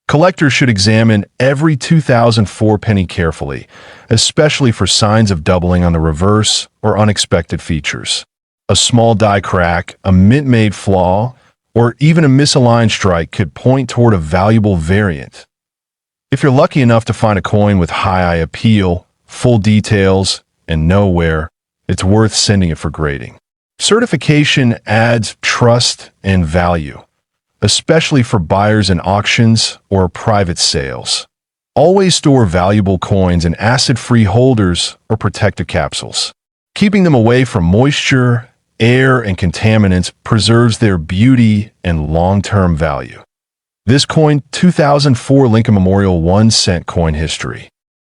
Collectors should examine every 2004 penny carefully, especially for signs of doubling on the reverse or unexpected features. A small die crack, a mint-made flaw, or even a misaligned strike could point toward a valuable variant. If you're lucky enough to find a coin with high eye appeal, full details, and no wear, it's worth sending it for grading. Certification adds trust and value, especially for buyers in auctions or private sales. Always store valuable coins in acid-free holders or protective capsules. Keeping them away from moisture, air, and contaminants preserves their beauty and long-term value. This coin, 2004 Lincoln Memorial 1 cent coin history.